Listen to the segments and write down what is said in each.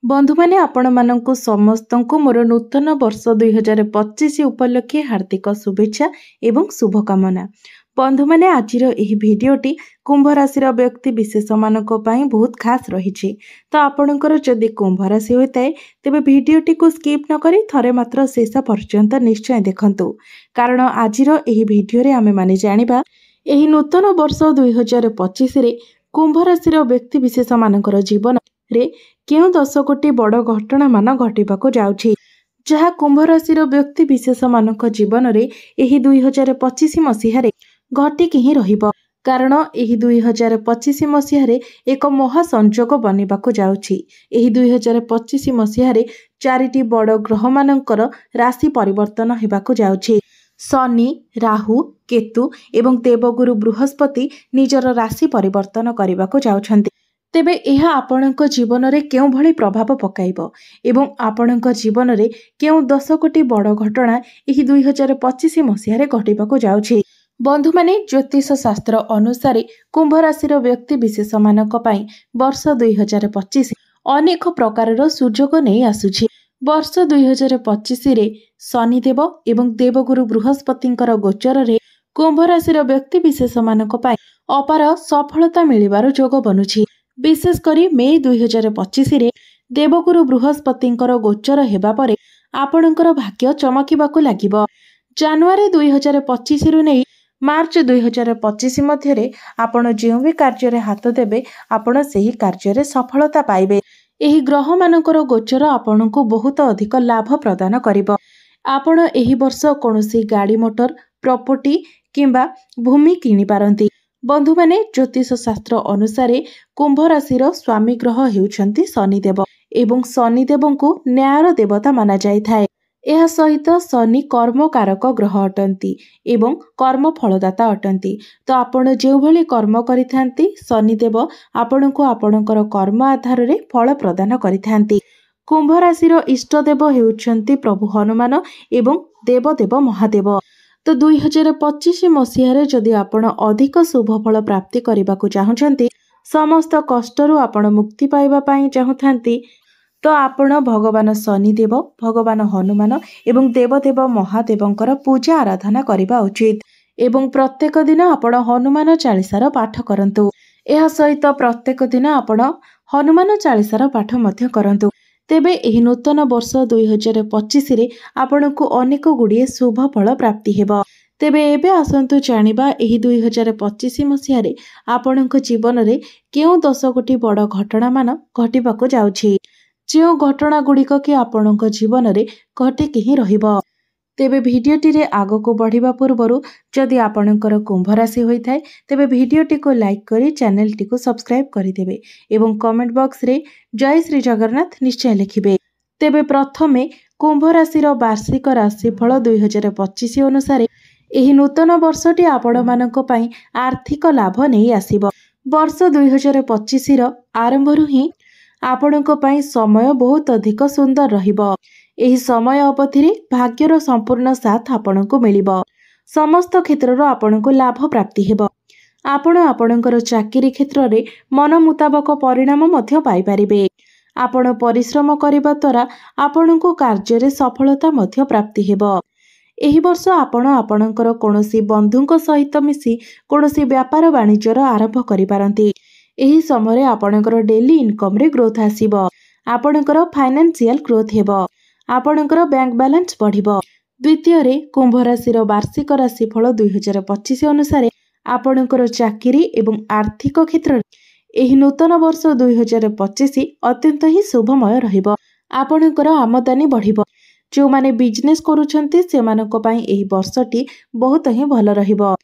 बंधु माने आपण मानंकु समस्तंकु मोर नूतन वर्ष 2025 उपलक्षे हार्दिक शुभेच्छा एवं शुभकामना। बंधु माने आजिर एही भिडियोटी कुंभ राशि व्यक्ति विशेष मानक पई बहुत खास रही। तो आपणकर जदि कुंभ राशि होइताय तेबे भिडियोटी को स्किप न करी थरे मात्र शेष पर्यंत निश्चय देखंतु, कारण आजिर एही भिडियो रे आमे माने जानिबा एही नूतन वर्ष 2025 रे कुंभ राशि व्यक्ति विशेष मानकर जीवन रे केउ 10 कोटी बड़ घटना मान घटिबाको जाउछि, जहा कुंभ राशि व्यक्ति विशेष मानक जीवन रे एही 2025 मसीह रे घटिकी ही रहिबो। कारण एही 2025 मसीह रे एक महा संजोग बनिबाको जाउछि। एही 2025 मसीह रे चारिटी बड़ ग्रह मानकर राशि परिवर्तन हेबाको जाउछि। शनि, राहु, केतु एवं देवगुरु बृहस्पति निजर राशि परिवर्तन करबाको जाउछन्ति। तेबे एहा आपणक जीवन रे केउ भली प्रभाव पकाइबो एवं आपणक जीवन रे केउ 10 कोटी बड़ घटना एही 2025 मसीह रे घटिबाको जाउछि। बंधु माने ज्योतिष शास्त्र अनुसार कुंभ राशि व्यक्ति विशेष मानक पई वर्ष 2025 अनेक प्रकारर सुजोग नै आसुछि। वर्ष 2025 रे शनिदेव एवं देवगुरु बृहस्पतिंकर गोचर रे कुंभ राशि व्यक्ति विशेष मानक पई अपार सफलता मिलिबार जोग बनुछि। विशेष करी मे 2025 रे देवगुरु बृहस्पतिंकर गोचर हेबा परे आपणकर भाग्य चमकिबाकू लागिबो। जनवरी 2025 रु नै मार्च 2025 मध्यरे आपण जेउ भी कार्य रे हाथ देबे आपण सेही कार्य रे सफलता पाइबे। एही ग्रह मानकर गोचर आपणको बहुत अधिक लाभ प्रदान करिबो। आपण एही वर्ष कोनोसी गाड़ी मोटर प्रॉपर्टी किंबा भूमि किनि पारंती। बंधु माने ज्योतिष शास्त्र अनुसार कुंभ राशि स्वामी ग्रह हेउछंती शनिदेव एवं शनिदेवंकु न्यायर देवता माना जाय थाए। एहा सहित शनि कर्म कारक ग्रह अटंती एवं कर्म फलदाता अटंती। तो आपण जेउ भली कर्म करिथांती शनिदेव आपणको आपणकर कर्म आधार रे फल प्रदान करिथांती। कुंभ राशि इष्टदेव हेउछंती प्रभु हनुमान एवं देवदेव महादेव। तो 2025 मसीह रे जदि आपण अधिक शुभ फल प्राप्ति करबाकू चाहुछंती, समस्त कष्टरू आपण मुक्ति पाइबा पई चाहुथांती, तो आपण भगवान शनिदेव, भगवान हनुमान एवं देवदेव महादेवंकर पूजा आराधना करिबा उचित एवं प्रत्येक दिन आपण हनुमान चालीसार पाठ करंतु। एहा सहित प्रत्येक दिन आपण हनुमान चालीसार पाठ मध्य करंतु। तेबे एही नूतन वर्ष 2025 रे आपणको अनेक गुड़िए शुभ फल प्राप्ति हेबो। तेबे एबे आसंतु जानिबा एही 2025 मसीह रे आपणको जीवन रे केउ 10 कोटी बड़ घटना मान घटिबाको जाउछि, जेउ घटना गुड़िक कि आपणको जीवन रे घटिकी ही रहिबो। तेबे भिडियोटी रे आगको बढ़िबा पूर्वरु जदि आपणकर कुंभ राशि होइथाय तेबे भिडियोटी को लाइक करी चैनल टी को सब्सक्राइब करि देबे एवं कमेंट बॉक्स रे जय श्री जगन्नाथ निश्चय लिखिबे। तेबे प्रथमे कुंभ राशि वार्षिक राशिफल 2025 अनुसार एही नूतन वर्षटी आपण मानक पई आर्थिक लाभ नै आसीबो। वर्ष 2025 रो आरंभरु ही आपणक पई समय बहुत अधिक सुंदर रहिबो। एही समय अवधि रे भाग्यर संपूर्ण साथ आपणको मिलिबो। समस्त क्षेत्र आपणको लाभ प्राप्ति हेबो। आपण आपणकर चाकरी क्षेत्र रे मन मुताबक परिणाम मध्य पाई परिबे। आपण परिश्रम करिबा द्वारा आपणको कार्य रे सफलता मध्य प्राप्ति हेबो। एही वर्ष आपण आपणकर कोनोसी बंधुक सहित मिसी कोनोसी व्यापार वाणिज्यर आरंभ करि पारंती। एही समय आपणकर डेली इनकम रे ग्रोथ आसीबो। आपणकर फाइनेंशियल ग्रोथ हेबो। आपणकर बैंक बैलेंस बढ़िबो। द्वितीय रे कुंभ राशि वार्षिक राशिफल 2025 अनुसार आपणकर चाकरी एवं आर्थिक क्षेत्र एही नूतन वर्ष 2025 अत्यंत ही शुभमय रहिबो। आपणकर आमदानी बढ़िबो। जो माने बिजनेस करूछंती सेमानक पई एही वर्षटी बहुत ही भल रहिबो।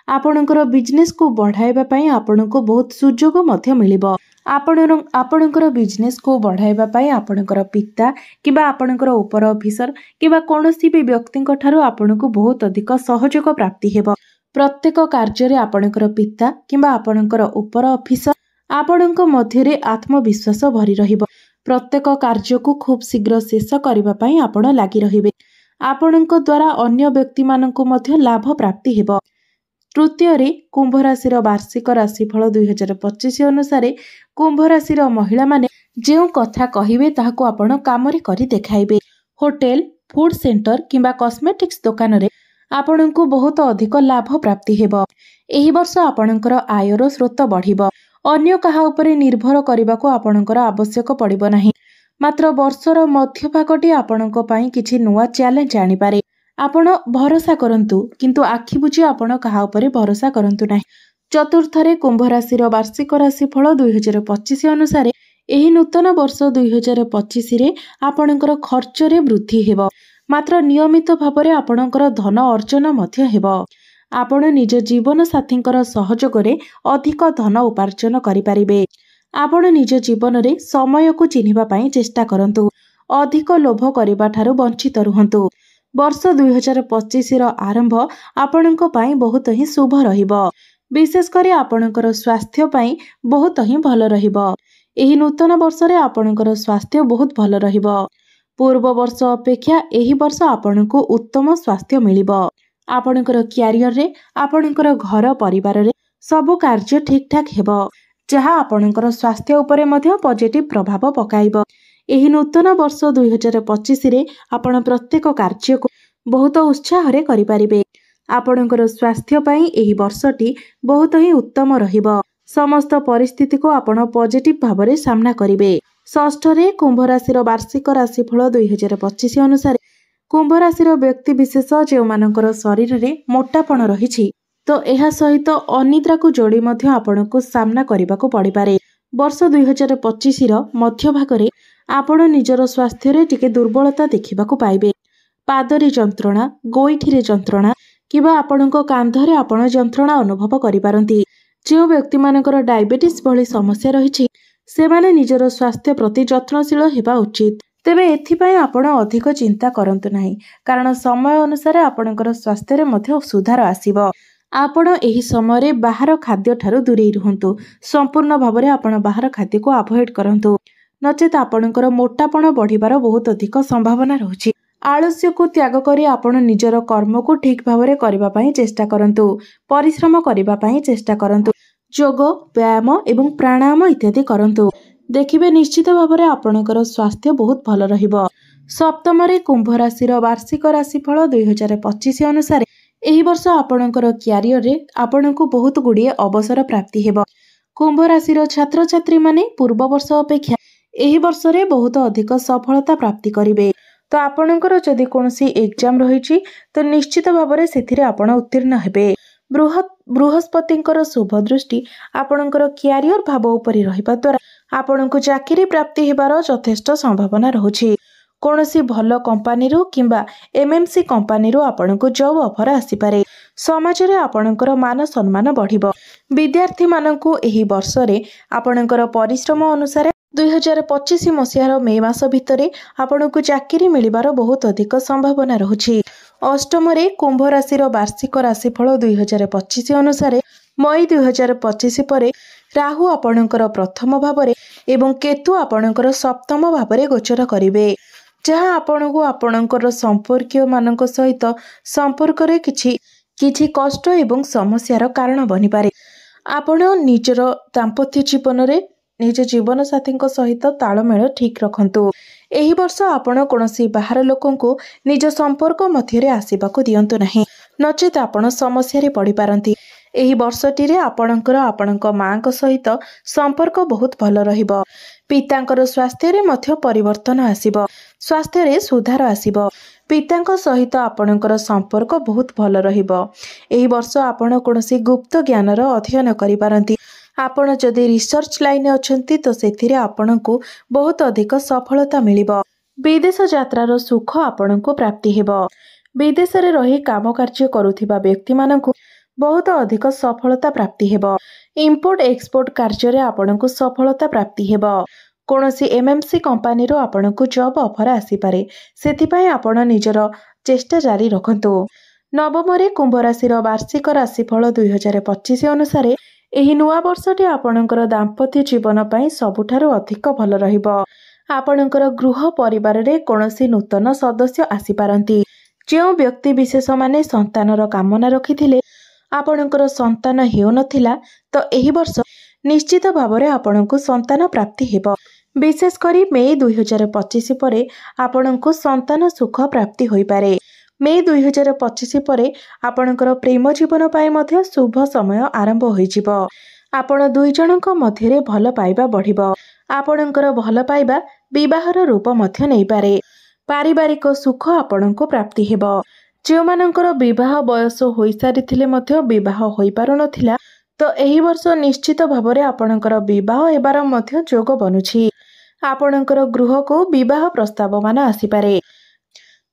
आपणकर बिजनेस को बढ़ाइबा पई आपणको बहुत सुजोग मध्य मिलिबो। आपणकर बिजनेस को बढ़ाइबा पई आपणकर पिता किबा आपणकर ऊपर ऑफिसर किबा कोनोसी भी व्यक्तिंक ठारू आपणको बहुत अधिक सहयोग प्राप्ति हेबो। प्रत्येक कार्य रे आपणकर पिता किबा आपणकर ऊपर ऑफिसर आपणक मध्य रे आत्मविश्वास भरी रहिबो। प्रत्येक कार्य को खूब शीघ्र शेष करिबा पई आपण लागि रहिबे। आपणक द्वारा अन्य व्यक्ति माननको मध्य लाभ प्राप्ति हेबो। तृतीय रे कुंभ राशि वार्षिक राशिफल 2025 अनुसार कुंभ राशि महिला माने ଯେଉଁ କଥା କହିବେ ତାହାକୁ ଆପଣ କାମରେ କରି ଦେଖାଇବେ। ହୋଟେଲ, ଫୁଡ ସେଣ୍ଟର କିମ୍ବା କସ୍ମେଟିକ୍ସ ଦୋକାନରେ ଆପଣଙ୍କୁ ବହୁତ ଅଧିକ ଲାଭ ପ୍ରାପ୍ତି ହେବ। ଏହି ବର୍ଷ ଆପଣଙ୍କର ଆୟର ସ୍ରୋତ ବଢ଼ିବ। ଅନ୍ୟ କାହା ଉପରେ ନିର୍ଭର କରିବାକୁ ଆପଣଙ୍କର ଆବଶ୍ୟକ ପଡ଼ିବ ନାହିଁ। ମାତ୍ର ବର୍ଷର ମଧ୍ୟଭାଗଟି ଆପଣଙ୍କ ପାଇଁ କିଛି ନୂଆ ଚ୍ୟାଲେଞ୍ଜ ଆଣିପାରେ। ଆପଣ ଭରସା କରନ୍ତୁ, କିନ୍ତୁ ଆଖି ବୁଜି ଆପଣ କାହା ଉପରେ ଭରସା କରନ୍ତୁ ନାହିଁ। ଚତୁର୍ଥରେ କୁମ୍ଭ ରାଶିର ବାର୍ଷିକ ରାଶିଫଳ 2025 ଅନୁସାରେ ଏହି ନୂତନ ବର୍ଷ 2025ରେ ଆପଣଙ୍କର ଖର୍ଚ୍ଚରେ ବୃଦ୍ଧି ହେବ। ମାତ୍ର ନିୟମିତ ଭାବରେ ଆପଣଙ୍କର ଧନ ଅର୍ଜନ ମଧ୍ୟ ହେବ। ଆପଣ ନିଜ ଜୀବନସାଥୀଙ୍କର ସହଯୋଗରେ ଅଧିକ ଧନ ଉପାର୍ଜନ କରିପାରିବେ। ଆପଣ ନିଜ ଜୀବନରେ ସମୟକୁ ଚିହ୍ନିବା ପାଇଁ ଚେଷ୍ଟା କରନ୍ତୁ। ଅଧିକ ଲୋଭ କରିବା ଠାରୁ ବଞ୍ଚିତ ରୁହନ୍ତୁ। ବର୍ଷ 2025ର ଆରମ୍ଭ ଆପଣଙ୍କ ପାଇଁ ବହୁତ ହିଁ ଶୁଭ ରହିବ। ବିଶେଷ କରି ଆପଣଙ୍କର ସ୍ୱାସ୍ଥ୍ୟ ପାଇଁ ବହୁତ ହିଁ ଭଲ ରହିବ। ଏହି ନୂତନ ବର୍ଷରେ ଆପଣଙ୍କର ସ୍ୱାସ୍ଥ୍ୟ ବହୁତ ଭଲ ରହିବ। ପୂର୍ବ ବର୍ଷ ଅପେକ୍ଷା ଏହି ବର୍ଷ ଆପଣଙ୍କୁ ଉତ୍ତମ ସ୍ୱାସ୍ଥ୍ୟ ମିଳିବ। ଆପଣଙ୍କର କ୍ୟାରିୟରରେ, ଆପଣଙ୍କର ଘର ପରିବାରରେ ସବୁ କାର୍ଯ୍ୟ ଠିକ୍ ଠାକ୍ ହେବ, ଯାହା ଆପଣଙ୍କର ସ୍ୱାସ୍ଥ୍ୟ ଉପରେ ମଧ୍ୟ ପଜିଟିଭ୍ ପ୍ରଭାବ ପକାଇବ। ଏହି ନୂତନ ବର୍ଷ 2025ରେ ଆପଣ ପ୍ରତ୍ୟେକ କାର୍ଯ୍ୟକୁ ବହୁତ ଉତ୍ସାହରେ କରିପାରିବେ। ଆପଣଙ୍କର ସ୍ୱାସ୍ଥ୍ୟ ପାଇଁ ଏହି ବର୍ଷଟି ବହୁତ ହିଁ ଉତ୍ତମ ରହିବ। ସମସ୍ତ ପରିସ୍ଥିତିକୁ ଆପଣ ପଜିଟିଭ୍ ଭାବରେ ସାମ୍ନା କରିବେ। ଷଷ୍ଠରେ କୁମ୍ଭ ରାଶିର ବାର୍ଷିକ ରାଶିଫଳ 2025 ଅନୁସାରେ କୁମ୍ଭ ରାଶିର ବ୍ୟକ୍ତିବିଶେଷ ଯେଉଁମାନଙ୍କର ଶରୀରରେ ମୋଟାପଣ ରହିଛି, ତ ଏହା ସହିତ ଅନିଦ୍ରାକୁ ଯୋଡ଼ି ମଧ୍ୟ ଆପଣଙ୍କୁ ସାମ୍ନା କରିବାକୁ ପଡ଼ିପାରେ। ବର୍ଷ 2025ର ମଧ୍ୟଭାଗରେ ଆପଣ ନିଜର ସ୍ୱାସ୍ଥ୍ୟରେ ଟିକେ ଦୁର୍ବଳତା ଦେଖିବାକୁ ପାଇବେ। ପାଦରେ ଯନ୍ତ୍ରଣା, ଗୋଇଠିରେ ଯନ୍ତ୍ରଣା କିମ୍ବା ଆପଣଙ୍କ କାନ୍ଧରେ ଆପଣ ଯନ୍ତ୍ରଣା ଅନୁଭବ କରିପାରନ୍ତି। ଯେଉଁ ବ୍ୟକ୍ତିମାନଙ୍କର ଡାଇବେଟିସ୍ ଭଳି ସମସ୍ୟା ରହିଛି, ସେମାନେ ନିଜର ସ୍ୱାସ୍ଥ୍ୟ ପ୍ରତି ଯତ୍ନଶୀଳ ହେବା ଉଚିତ। ତେବେ ଏଥିପାଇଁ ଆପଣ ଅଧିକ ଚିନ୍ତା କରନ୍ତୁ ନାହିଁ, କାରଣ ସମୟ ଅନୁସାରେ ଆପଣଙ୍କର ସ୍ୱାସ୍ଥ୍ୟରେ ମଧ୍ୟ ସୁଧାର ଆସିବ। ଆପଣ ଏହି ସମୟରେ ବାହାର ଖାଦ୍ୟଠାରୁ ଦୂରେଇ ରୁହନ୍ତୁ। ସମ୍ପୂର୍ଣ୍ଣ ଭାବରେ ଆପଣ ବାହାର ଖାଦ୍ୟକୁ ଆଭଏଡ୍ କରନ୍ତୁ, ନଚେତ୍ ଆପଣଙ୍କର ମୋଟାପଣ ବଢ଼ିବାର ବହୁତ ଅଧିକ ସମ୍ଭାବନା ରହୁଛି। ଆଳସ୍ୟକୁ ତ୍ୟାଗ କରି ଆପଣ ନିଜର କର୍ମକୁ ଠିକ୍ ଭାବରେ କରିବା ପାଇଁ ଚେଷ୍ଟା କରନ୍ତୁ। ପରିଶ୍ରମ କରିବା ପାଇଁ ଚେଷ୍ଟା କରନ୍ତୁ। ଯୋଗ, ବ୍ୟାୟାମ ଏବଂ ପ୍ରାଣାୟାମ ଇତ୍ୟାଦି କରନ୍ତୁ। ଦେଖିବେ ନିଶ୍ଚିତ ଭାବରେ ଆପଣଙ୍କର ସ୍ୱାସ୍ଥ୍ୟ ବହୁତ ଭଲ ରହିବ। ସପ୍ତମରେ କୁମ୍ଭ ରାଶିର ବାର୍ଷିକ ରାଶିଫଳ 2025 ଅନୁସାରେ ଏହି ବର୍ଷ ଆପଣଙ୍କର କ୍ୟାରିୟରରେ ଆପଣଙ୍କୁ ବହୁତ ଗୁଡ଼ିଏ ଅବସର ପ୍ରାପ୍ତି ହେବ। କୁମ୍ଭ ରାଶିର ଛାତ୍ରଛାତ୍ରୀମାନେ ପୂର୍ବ ବର୍ଷ ଅପେକ୍ଷା ଏହି ବର୍ଷରେ ବହୁତ ଅଧିକ ସଫଳତା ପ୍ରାପ୍ତି କରିବେ। ତ ଆପଣଙ୍କର ଯଦି କୌଣସି ଏକ୍ଜାମ୍ ରହିଛି, ତ ନିଶ୍ଚିତ ଭାବରେ ସେଥିରେ ଆପଣ ଉତ୍ତୀର୍ଣ୍ଣ ହେବେ। ବୃହସ୍ପତିଙ୍କର ଶୁଭ ଦୃଷ୍ଟି ଆପଣଙ୍କର କ୍ୟାରିୟର ଭାବ ଉପରେ ରହିବା ଦ୍ୱାରା ଆପଣଙ୍କୁ ଚାକିରି ପ୍ରାପ୍ତି ହେବାର ଯଥେଷ୍ଟ ସମ୍ଭାବନା ରହୁଛି। କୌଣସି ଭଲ କମ୍ପାନୀରୁ କିମ୍ବା MNC କମ୍ପାନୀରୁ ଆପଣଙ୍କୁ ଜବ୍ ଅଫର ଆସିପାରେ। ସମାଜରେ ଆପଣଙ୍କର ମାନ ସମ୍ମାନ ବଢ଼ିବ। ବିଦ୍ୟାର୍ଥୀମାନଙ୍କୁ ଏହି ବର୍ଷରେ ଆପଣଙ୍କର ପରିଶ୍ରମ ଅନୁସାରେ 2025 ମସିହାର ମେ ମାସ ଭିତରେ ଆପଣଙ୍କୁ ଚାକିରି ମିଳିବାର ବହୁତ ଅଧିକ ସମ୍ଭାବନା ରହୁଛି। ଅଷ୍ଟମରେ କୁମ୍ଭ ରାଶିର ବାର୍ଷିକ ରାଶିଫଳ 2025 ଅନୁସାରେ ମଇ 2025 ପରେ ରାହୁ ଆପଣଙ୍କର ପ୍ରଥମ ଭାବରେ ଏବଂ କେତୁ ଆପଣଙ୍କର ସପ୍ତମ ଭାବରେ ଗୋଚର କରିବେ, ଯାହା ଆପଣଙ୍କୁ ଆପଣଙ୍କର ସମ୍ପର୍କୀୟମାନଙ୍କ ସହିତ ସମ୍ପର୍କରେ କିଛି କଷ୍ଟ ଏବଂ ସମସ୍ୟାର କାରଣ ବନିପାରେ। ଆପଣ ନିଜର ଦାମ୍ପତ୍ୟ ଜୀବନରେ ନିଜ ଜୀବନସାଥୀଙ୍କ ସହିତ ତାଳମେଳ ଠିକ୍ ରଖନ୍ତୁ। ଏହି ବର୍ଷ ଆପଣ କୌଣସି ବାହାର ଲୋକଙ୍କୁ ନିଜ ସମ୍ପର୍କ ମଧ୍ୟରେ ଆସିବାକୁ ଦିଅନ୍ତୁ ନାହିଁ, ନଚେତ୍ ଆପଣ ସମସ୍ୟାରେ ପଡ଼ିପାରନ୍ତି। ଏହି ବର୍ଷଟିରେ ଆପଣଙ୍କ ମାଙ୍କ ସହିତ ସମ୍ପର୍କ ବହୁତ ଭଲ ରହିବ। ପିତାଙ୍କର ସ୍ୱାସ୍ଥ୍ୟରେ ମଧ୍ୟ ପରିବର୍ତ୍ତନ ଆସିବ। ସ୍ୱାସ୍ଥ୍ୟରେ ସୁଧାର ଆସିବ। ପିତାଙ୍କ ସହିତ ଆପଣଙ୍କର ସମ୍ପର୍କ ବହୁତ ଭଲ ରହିବ। ଏହି ବର୍ଷ ଆପଣ କୌଣସି ଗୁପ୍ତ ଜ୍ଞାନର ଅଧ୍ୟୟନ କରିପାରନ୍ତି। ଆପଣ ଯଦି ରିସର୍ଚ୍ଚ ଲାଇନରେ ଅଛନ୍ତି, ତ ସେଥିରେ ଆପଣଙ୍କୁ ବହୁତ ଅଧିକ ସଫଳତା ମିଳିବ। ବିଦେଶ ଯାତ୍ରାର ସୁଖ ଆପଣଙ୍କୁ ପ୍ରାପ୍ତି ହେବ। ବିଦେଶରେ ରହି କାମ କାର୍ଯ୍ୟ କରୁଥିବା ବ୍ୟକ୍ତିମାନଙ୍କୁ ବହୁତ ଅଧିକ ସଫଳତା ପ୍ରାପ୍ତି ହେବ। ଇମ୍ପୋର୍ଟ ଏକ୍ସପୋର୍ଟ କାର୍ଯ୍ୟରେ ଆପଣଙ୍କୁ ସଫଳତା ପ୍ରାପ୍ତି ହେବ। କୌଣସି MNC କମ୍ପାନୀରୁ ଆପଣଙ୍କୁ ଜବ୍ ଅଫର ଆସିପାରେ, ସେଥିପାଇଁ ଆପଣ ନିଜର ଚେଷ୍ଟା ଜାରି ରଖନ୍ତୁ। ନବମରେ କୁମ୍ଭ ରାଶିର ବାର୍ଷିକ ରାଶିଫଳ 2025 ଅନୁସାରେ ଏହି ନୂଆ ବର୍ଷଟି ଆପଣଙ୍କର ଦାମ୍ପତ୍ୟ ଜୀବନ ପାଇଁ ସବୁଠାରୁ ଅଧିକ ଭଲ ରହିବ। ଆପଣଙ୍କର ଗୃହ ପରିବାରରେ କୌଣସି ନୂତନ ସଦସ୍ୟ ଆସିପାରନ୍ତି। ଯେଉଁ ବ୍ୟକ୍ତି ବିଶେଷମାନେ ସନ୍ତାନର କାମନା ରଖିଥିଲେ, ଆପଣଙ୍କର ସନ୍ତାନ ହେଉନଥିଲା, ତ ଏହି ବର୍ଷ ନିଶ୍ଚିତ ଭାବରେ ଆପଣଙ୍କୁ ସନ୍ତାନ ପ୍ରାପ୍ତି ହେବ। विशेषकर मे 2025 पर आपणको संतान सुख प्राप्ति हो पारे। मे 2025 पर आपणकर प्रेम जीवन पाई मध्य शुभ समय आरंभ होइजिब। आपण दुई जनक मध्यरे भल पाइबा बढ़िब। आपणकर भल पाइबा विवाहर रूप मध्य नहीं पारे। पारिवारिक सुख आपणको प्राप्ति हेब। जो मानकर विवाह बयस हो सारी मध्य विवाह हो पारु नथिला तो एही वर्ष निश्चित भावरे आपणकर विवाह हेबार मध्य जोग बनुछि। आपणकर गृह को विवाह प्रस्ताव मान आसीपारे।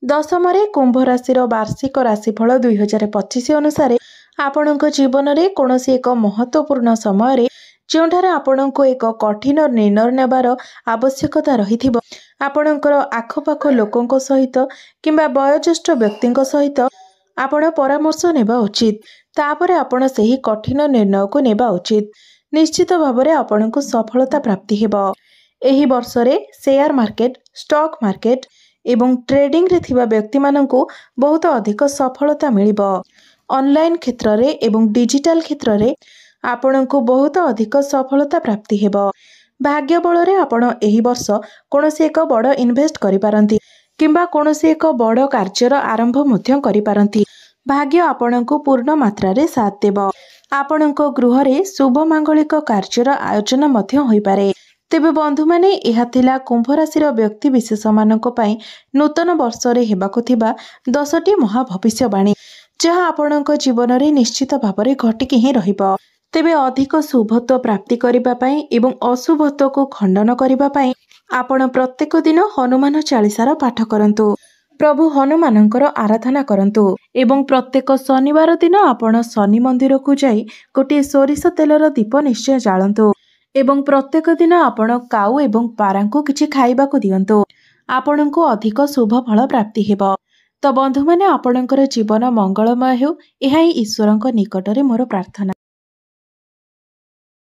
दशमरे कुंभ राशि वार्षिक राशिफल 2025 अनुसार आपणक जीवन में कौनसी एक महत्वपूर्ण समय जोठारे आपणको एक कठिन निर्णय नेबार आवश्यकता रही आपणकर आखपाख लोकों सहित किंबा वयोज्येष्ठ व्यक्ति सहित आपण परामर्श नेबा उचित। तापर आपण सही कठिन निर्णय को नेबा उचित। निश्चित भावरे आपणको सफलता प्राप्ति हेबो। एही वर्षरे शेयर मार्केट, स्टॉक मार्केट एवं ट्रेडिंग रे थिबा व्यक्ति माननकु बहुत अधिक सफलता मिलिबो। ऑनलाइन क्षेत्र रे एवं डिजिटल क्षेत्र रे आपणको बहुत अधिक सफलता प्राप्ति हेबो। भाग्य बल रे आपण एही वर्ष कोनोसी एक बड़ इन्वेस्ट करि पारंती किंबा कोनोसी एक बड़ कार्यर आरंभ मध्य करि पारंती। भाग्य आपणको पूर्ण मात्रा रे साथ देबो। आपणको गृह रे शुभ मांगलिक कार्यर आयोजन मध्य होई पारे। तेबे बंधु माने एहा थिला कुंभ राशिर व्यक्ति विशेष मानक पई नूतन वर्ष रे हेबाकु थिबा 10टी महाभविष्यवाणी जहाँ आपणको जीवन रे निश्चित भावरे घटिकी ही रहिबो। तेबे अधिक शुभत्व प्राप्ति करिबा पई एवं अशुभत्व को खंडन करिबा पई आपण प्रत्येक दिन हनुमान चालीसार पाठ करंतु। प्रभु हनुमानंकर आराधना करंतु एवं प्रत्येक शनिवार दिन आपण शनि मंदिर को जाई गोटे सोरिष तेलर दीप निश्चय जालंतु एवं प्रत्येक दिन आपण काऊ एवं पारांकु किछि खाइबाकु दियंतु। आपणको अधिक शुभ फल प्राप्ति हेबो। तो बंधु माने आपणकर जीवन मंगलमय हेउ एहा ईश्वरଙ୍କ निकटरे मोर प्रार्थना।